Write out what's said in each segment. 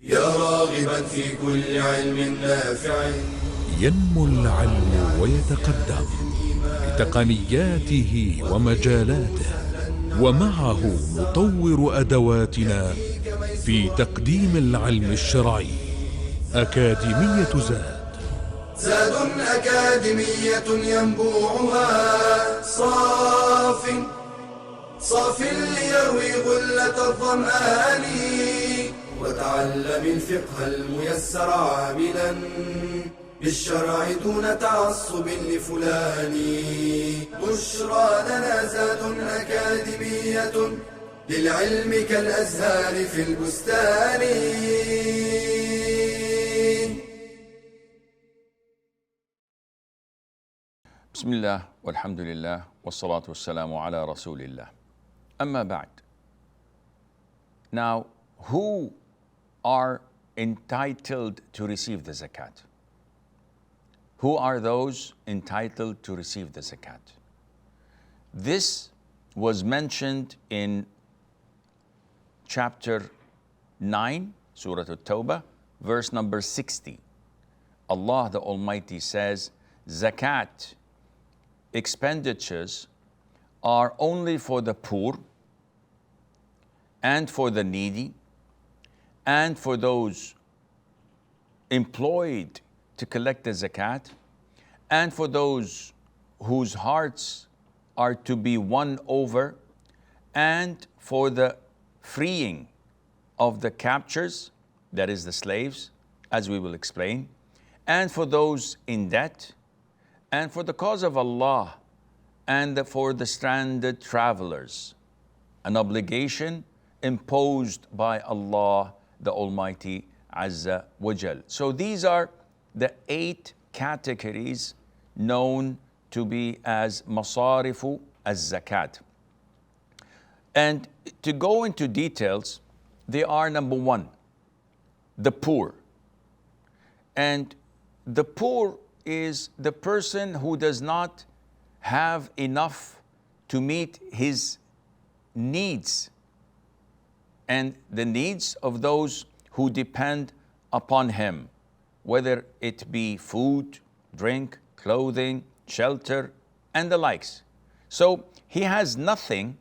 يا راغبا في كل علم نافع. ينمو العلم ويتقدم بتقنياته ومجالاته، ومعه نطور أدواتنا في تقديم العلم الشرعي. أكاديمية زاد أكاديمية ينبوعها صاف ليروي غلة الظمآن. وتعلم الفقه الميسر عاملا بالشرع دون تعصب لفلان. بشرى لنا زاد أكاديمية للعلم كالأزهار في البستان. بسم الله والحمد لله والصلاة والسلام على رسول الله. أما بعد. Now, who are entitled to receive the zakat? Who are those entitled to receive the zakat? This was mentioned in chapter 9, Surah At-Tawbah, verse number 60. Allah the Almighty says, zakat expenditures are only for the poor and for the needy and for those employed to collect the zakat and for those whose hearts are to be won over and for the freeing of the captures, that is the slaves, as we will explain, and for those in debt, and for the cause of Allah, and for the stranded travelers, an obligation imposed by Allah the Almighty Azza wa Jal. So these are the 8 categories known to be as masarifu az-zakat. And to go into details, they are: number 1, the poor. And the poor is the person who does not have enough to meet his needs and the needs of those who depend upon him, whether it be food, drink, clothing, shelter, and the likes. So he has nothing,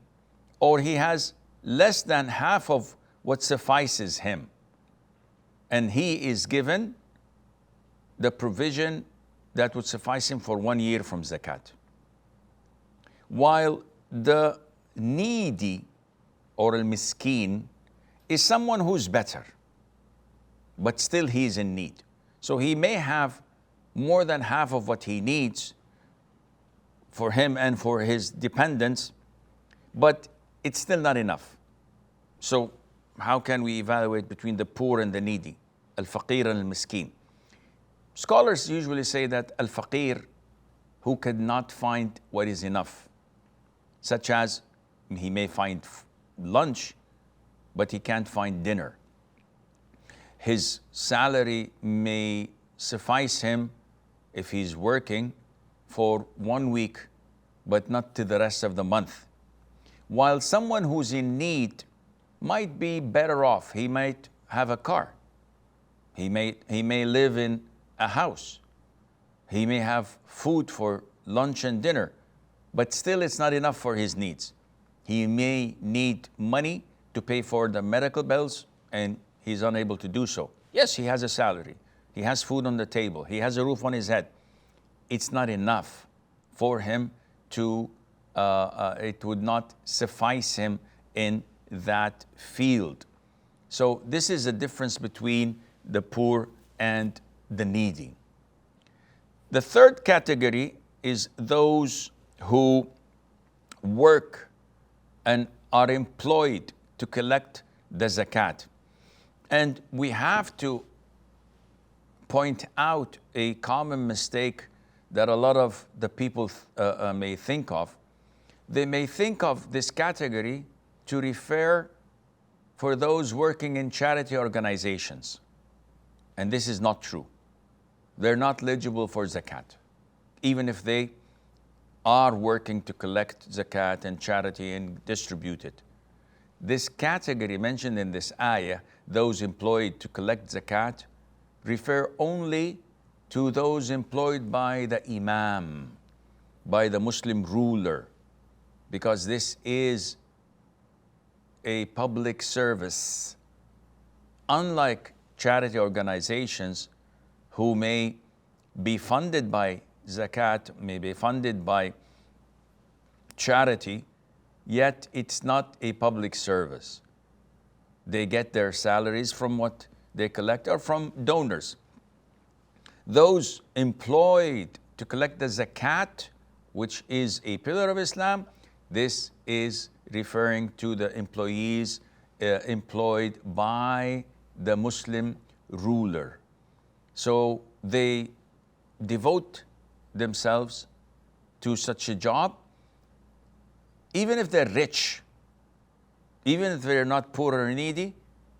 or he has less than half of what suffices him, and he is given the provision that would suffice him for 1 year from zakat. While the needy, or al-miskeen, is someone who's better, but still he is in need. So he may have more than half of what he needs for him and for his dependents, but it's still not enough. So how can we evaluate between the poor and the needy? Al-faqir and al-miskeen. Scholars usually say that al-faqir, who could not find what is enough, such as he may find lunch, but he can't find dinner. His salary may suffice him if he's working for 1 week, but not to the rest of the month. While someone who's in need might be better off. He might have a car. He may live in a house. He may have food for lunch and dinner, but still it's not enough for his needs. He may need money to pay for the medical bills, and he's unable to do so. Yes, he has a salary. He has food on the table. He has a roof on his head. It's not enough for him to, it would not suffice him in that field. So this is the difference between the poor and the needy. The third category is those who work and are employed to collect the zakat. And we have to point out a common mistake that a lot of the people may think of. They may think of this category to refer for those working in charity organizations. And this is not true. They're not eligible for zakat, even if they are working to collect zakat and charity and distribute it. This category mentioned in this ayah, those employed to collect zakat refer only to those employed by the imam, by the Muslim ruler, because this is a public service. Unlike charity organizations who may be funded by zakat, may be funded by charity, yet it's not a public service. They get their salaries from what they collect or from donors. Those employed to collect the zakat, which is a pillar of Islam, this is referring to the employees employed by the Muslim ruler. So they devote themselves to such a job, even if they're rich, even if they're not poor or needy,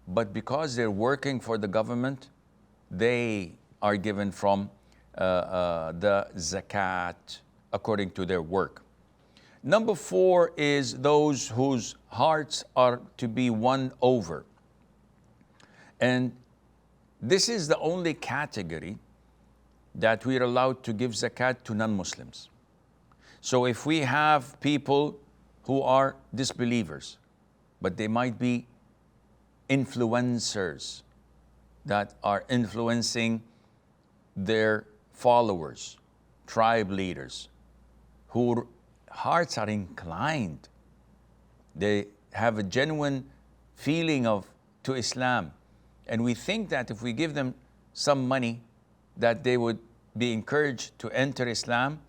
but because they're working for the government, they are given from the zakat according to their work. Number 4 is those whose hearts are to be won over. And this is the only category that we are allowed to give zakat to non-Muslims. So if we have people who are disbelievers, but they might be influencers that are influencing their followers, tribe leaders, whose hearts are inclined, they have a genuine feeling to Islam, and we think that if we give them some money, that they would be encouraged to enter Islam,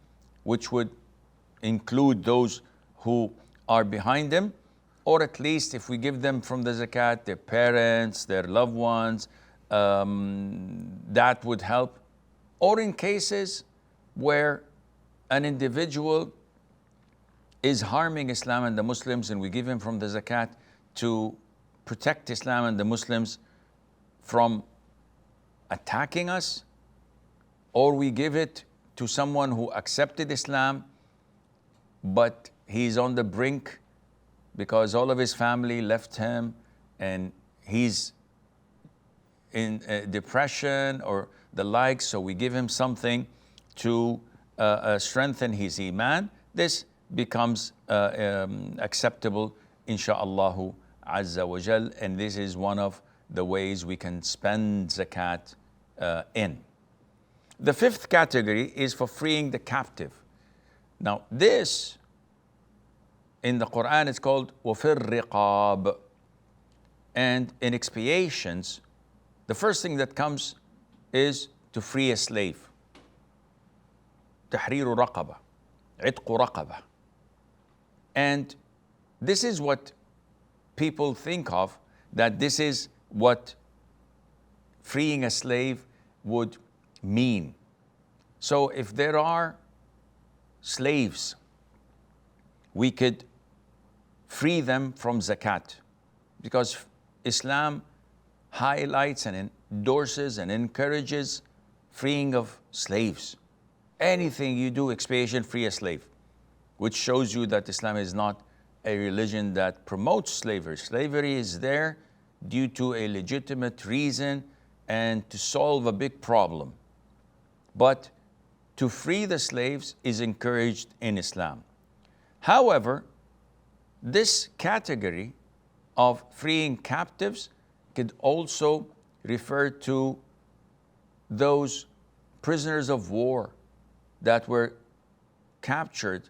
which would include those who are behind them, or at least if we give them from the zakat, their parents, their loved ones, that would help. Or in cases where an individual is harming Islam and the Muslims, and we give him from the zakat to protect Islam and the Muslims from attacking us, or we give it to someone who accepted Islam, but he's on the brink because all of his family left him and he's in depression or the like, so we give him something to strengthen his iman. This becomes acceptable, insha'Allah azza wa jal, and this is one of the ways we can spend zakat in. The 5th category is for freeing the captive. Now this, in the Quran, it's called وَفِي الرِّقَابِ. And in expiations, the first thing that comes is to free a slave. تحرير رقبة, عتق رقبة. And this is what people think of, that this is what freeing a slave would mean. So if there are slaves, we could free them from zakat, because Islam highlights and endorses and encourages freeing of slaves. Anything you do, expiation, free a slave, which shows you that Islam is not a religion that promotes slavery. Slavery is there due to a legitimate reason and to solve a big problem. But to free the slaves is encouraged in Islam. However, this category of freeing captives could also refer to those prisoners of war that were captured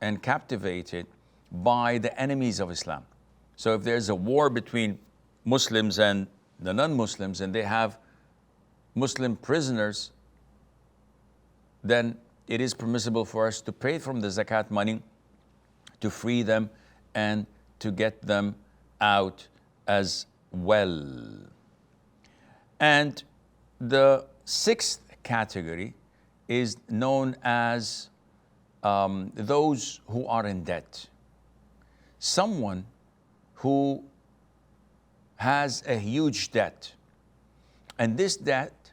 and captivated by the enemies of Islam. So if there's a war between Muslims and the non-Muslims, and they have Muslim prisoners, then it is permissible for us to pay from the zakat money to free them and to get them out as well. And the 6th category is known as those who are in debt. Someone who has a huge debt, and this debt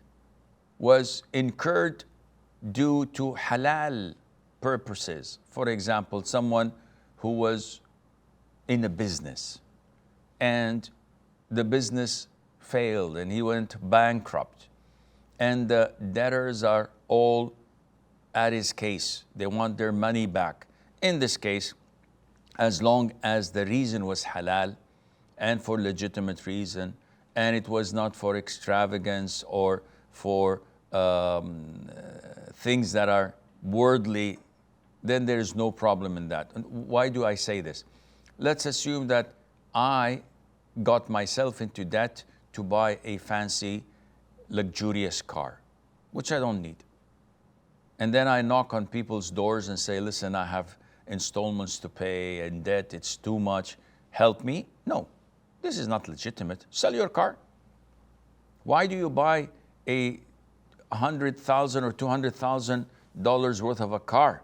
was incurred due to halal purposes. For example, someone who was in a business and the business failed and he went bankrupt, and the debtors are all at his case. They want their money back. In this case, as long as the reason was halal and for legitimate reason, and it was not for extravagance or for things that are worldly, then there is no problem in that. And why do I say this? Let's assume that I got myself into debt to buy a fancy, luxurious car, which I don't need. And then I knock on people's doors and say, listen, I have installments to pay and debt, it's too much, help me. No, this is not legitimate. Sell your car. Why do you buy a $100,000 or $200,000 worth of a car?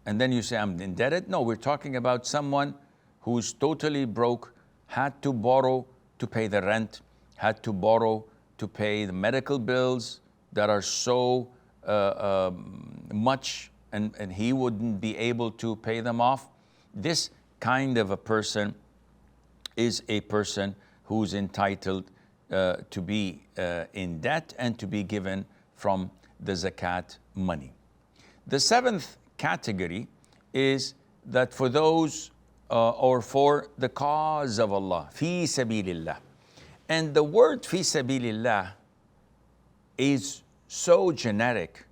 And then you say, I'm indebted? No, we're talking about someone who's totally broke, had to borrow to pay the rent, had to borrow to pay the medical bills that are so much, and he wouldn't be able to pay them off. This kind of a person is a person who's entitled to be in debt and to be given from the zakat money. The seventh category is that for those or for the cause of Allah, fi sabilillah. And the word fi sabilillah is so generic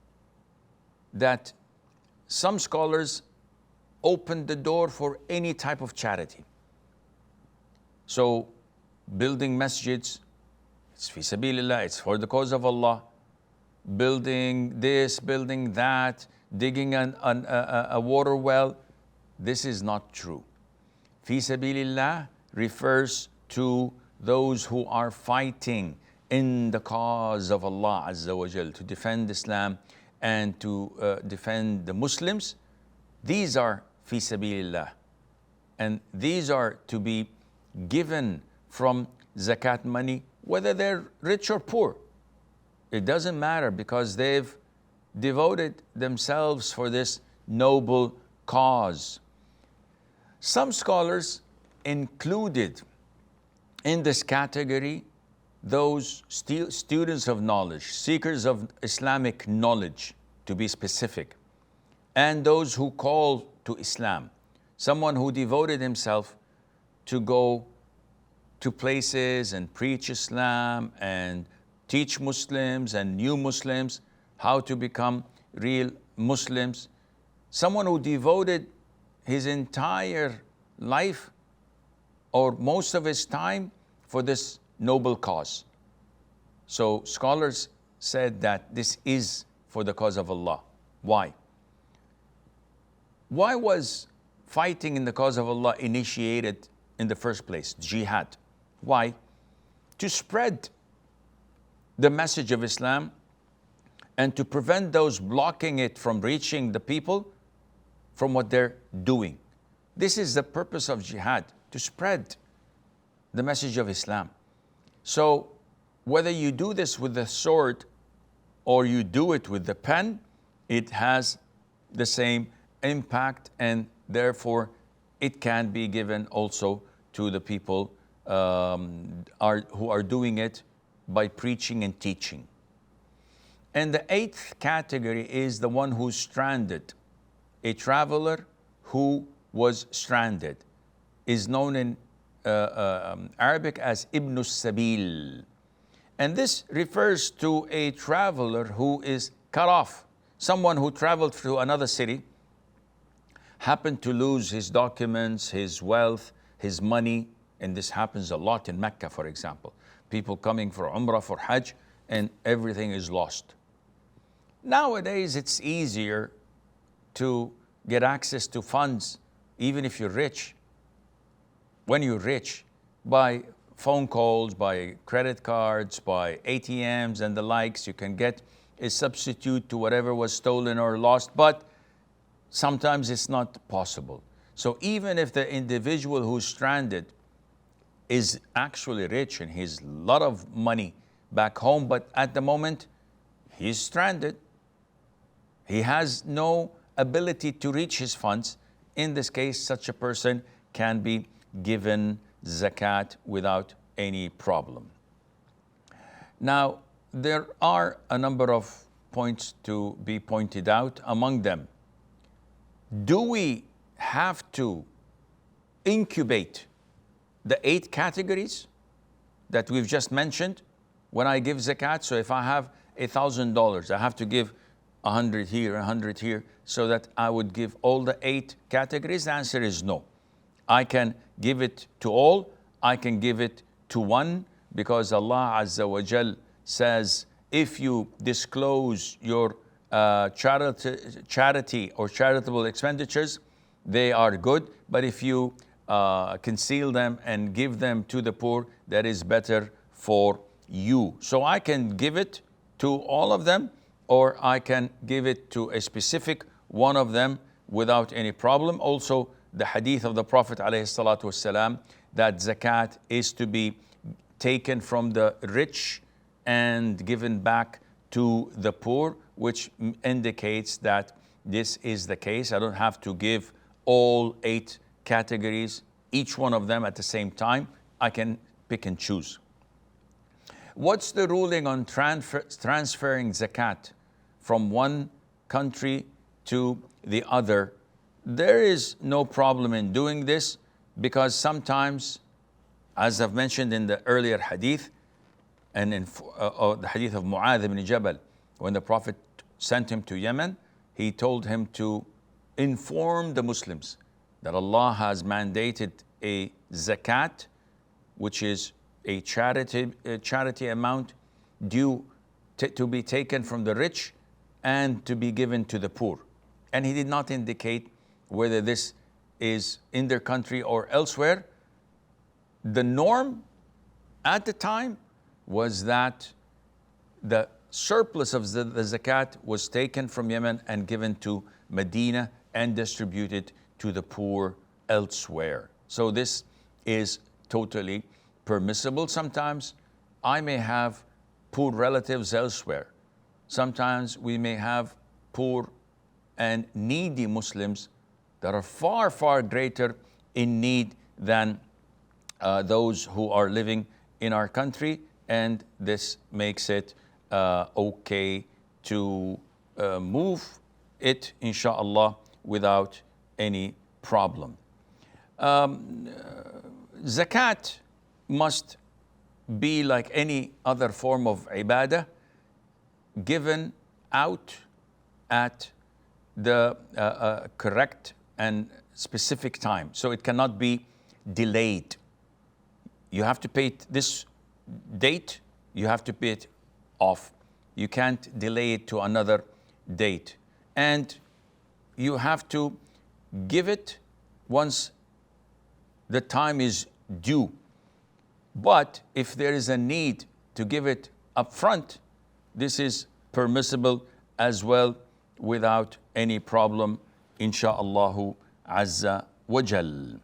that some scholars open the door for any type of charity. So building masjids, it's fi sabilillah, it's for the cause of Allah. Building this, building that, digging a water well, this is not true. Fi sabilillah refers to those who are fighting in the cause of Allah Azza wa Jal, to defend Islam and to defend the Muslims. These are fi sabilillah, and these are to be given from zakat money, whether they're rich or poor. It doesn't matter, because they've devoted themselves for this noble cause. Some scholars included in this category those students of knowledge, seekers of Islamic knowledge, to be specific, and those who call to Islam. Someone who devoted himself to go to places and preach Islam and teach Muslims and new Muslims how to become real Muslims. Someone who devoted his entire life or most of his time for this noble cause. So scholars said that this is for the cause of Allah. Why? Why was fighting in the cause of Allah initiated in the first place? Jihad. Why? To spread the message of Islam and to prevent those blocking it from reaching the people from what they're doing. This is the purpose of jihad, to spread the message of Islam. So whether you do this with the sword or you do it with the pen, it has the same impact, and therefore it can be given also to the people who are doing it by preaching and teaching. And the eighth category is the one who's stranded. A traveler who was stranded is known in Arabic as Ibn Sabil. And this refers to a traveler who is cut off. Someone who traveled to another city, happened to lose his documents, his wealth, his money, and this happens a lot in Mecca, for example. People coming for Umrah, for Hajj, and everything is lost. Nowadays, it's easier to get access to funds, even if you're rich. When you're rich, by phone calls, by credit cards, by ATMs and the likes, you can get a substitute to whatever was stolen or lost, but sometimes it's not possible. So even if the individual who's stranded is actually rich and he has a lot of money back home, but at the moment he's stranded, he has no ability to reach his funds, in this case, such a person can be given zakat without any problem. Now, there are a number of points to be pointed out. Among them, do we have to incubate the 8 categories that we've just mentioned when I give zakat? So if I have $1,000, I have to give 100 here, 100 here, so that I would give all the 8 categories? The answer is no. I can give it to all. I can give it to one, because Allah Azza wa Jal says, if you disclose your charity or charitable expenditures, they are good. But if you conceal them and give them to the poor, that is better for you. So I can give it to all of them, or I can give it to a specific one of them without any problem. Also, the hadith of the Prophet ﷺ that zakat is to be taken from the rich and given back to the poor, which indicates that this is the case. I don't have to give all 8 categories, each one of them at the same time. I can pick and choose. What's the ruling on transferring zakat from one country to the other? There is no problem in doing this, because sometimes, as I've mentioned in the earlier hadith, and in the hadith of Mu'adh ibn Jabal, when the Prophet sent him to Yemen, he told him to inform the Muslims that Allah has mandated a zakat, which is a charity amount due to be taken from the rich and to be given to the poor. And he did not indicate whether this is in their country or elsewhere. The norm at the time was that the surplus of the zakat was taken from Yemen and given to Medina and distributed to the poor elsewhere. So this is totally permissible. Sometimes I may have poor relatives elsewhere. Sometimes we may have poor and needy Muslims that are far, far greater in need than those who are living in our country, and this makes it okay to move it, inshallah, without any problem. Zakat must be like any other form of ibadah, given out at the correct and specific time. So it cannot be delayed. You have to pay it this date, you have to pay it off. You can't delay it to another date. And you have to give it once the time is due. But if there is a need to give it up front, this is permissible as well without any problem, insha'Allahu azza wa jal.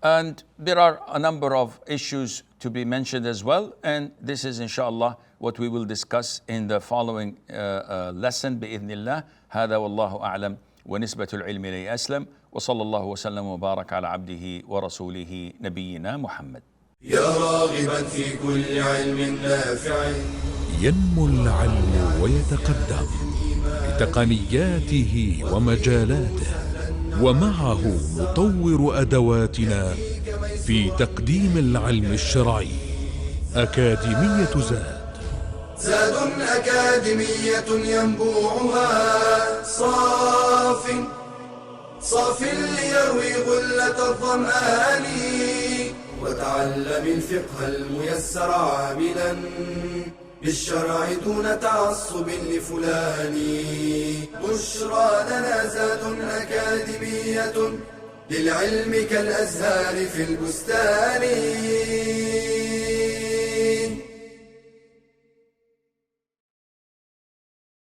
And there are a number of issues to be mentioned as well, and this is inshallah what we will discuss in the following lesson بإذن الله. هذا والله أعلم ونسبة العلم إليه أسلم وصلى الله وسلم وبارك على عبده ورسوله نبينا محمد. يا راغبا في كل علم نافع ينمو العلم ويتقدم بتقنياته ومجالاته، ومعه نطور أدواتنا في تقديم العلم الشرعي. أكاديمية زاد أكاديمية ينبوعها صاف ليروي غلة الظمآن، وتعلم الفقه الميسر عاملا بالشرع دون تعصب لفلان. بشرى لنا زاد أكاديمية للعلم كالأزهار في البستان.